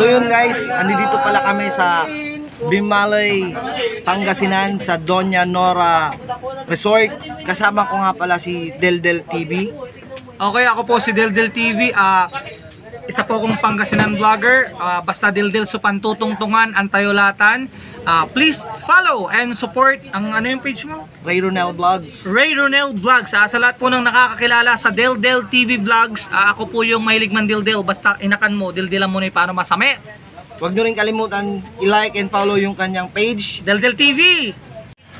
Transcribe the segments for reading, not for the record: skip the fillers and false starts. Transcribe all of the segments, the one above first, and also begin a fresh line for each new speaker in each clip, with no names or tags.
So yun guys, andito pala kami sa Bimalay, Pangasinan sa Doña Nora Resort. Kasama ko nga pala si Deldel TV.
Okay, ako po si Deldel TV. Isa po akong Pangasinan vlogger. Basta Deldel Supantutungtungan, Antayolatan. Please follow and support ang ano yung page mo?
Ray Ronel Vlogs.
Ray Ronel Vlogs. Sa lahat po ng nakakakilala sa Deldel TV Vlogs, ako po yung mahilig man Deldel. Basta inakan mo, Deldelan mo na yung paano masami.
Huwag nyo rin kalimutan i-like and follow yung kanyang page,
Deldel TV.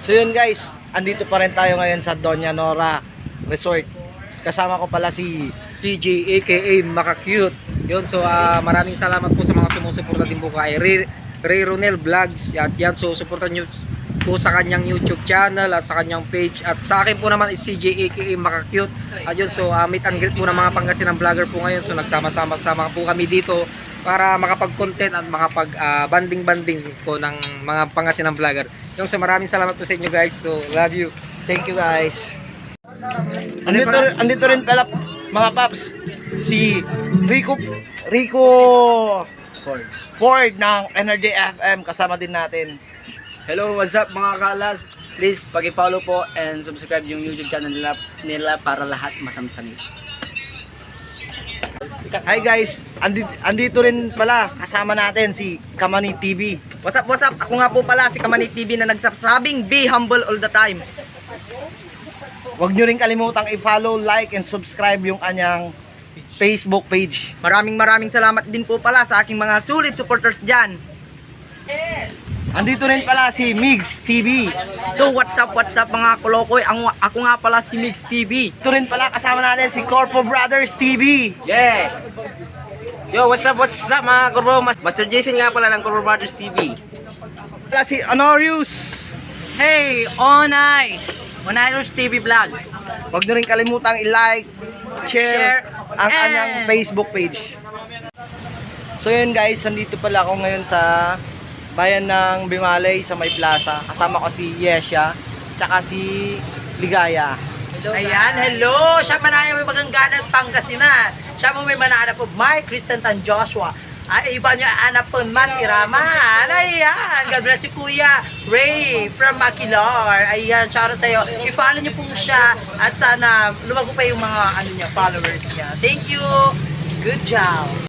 So yun guys, andito pa rin tayo ngayon sa Doña Nora Resort. Kasama ko pala si CJ aka Maka-Cute.
Yun, so maraming salamat po sa mga sumusuporta din po kay Ray Ronel Vlogs. At yan, so supportan nyo po sa kanyang YouTube channel at sa kanyang page. At sa akin po naman is CJ aka Maka-Cute. At yun, so meet and greet po ng mga Pangasinan vlogger po ngayon. So nagsama-sama po kami dito para makapag-content at makapag-banding-banding po ng mga Pangasinan vlogger. Yung so maraming salamat po sa inyo guys. So love you.
Thank you guys. Andito rin pala mga paps si Rico Ford ng Energy FM, kasama din natin.
Hello, what's up mga kalas? Please paki-follow po and subscribe yung YouTube channel nila para lahat masamsami.
Hi guys, andito rin pala kasama natin si Kamani TV.
What's up, what's up? Ako nga po pala si Kamani TV na nagsasabing be humble all the time.
Huwag nyo rin kalimutang i-follow, like, and subscribe yung kanyang Facebook page.
Maraming salamat din po pala sa aking mga sulit supporters dyan.
Andito rin pala si Migs TV.
So what's up mga kolokoy? Ako nga pala si Mix TV.
Ito rin pala kasama natin si Corpo Brothers TV.
Yeah! Yo, what's up mga Corpo? Master Jason nga pala ng Corpo Brothers TV.
Pala si Honorius.
Hey, Onayros TV Vlog.
Huwag nyo rin kalimutang i-like, share ang kanyang Facebook page. So yun guys, nandito pala ako ngayon sa bayan ng Bimalay sa May Plaza. Kasama ko si Yesha, tsaka si Ligaya.
Ayan, hello! Siya manaya may magangganan Pangasinan. Siya mo may mananap po Mark Christian Tan Joshua. Ay, iba niya anak po man iraman. Ayan, God bless you Kuya Ray from Makilar. Ayan, shoutout sa'yo. I-follow niyo po siya at sana lumago pa yung mga followers niya. Thank you. Good job.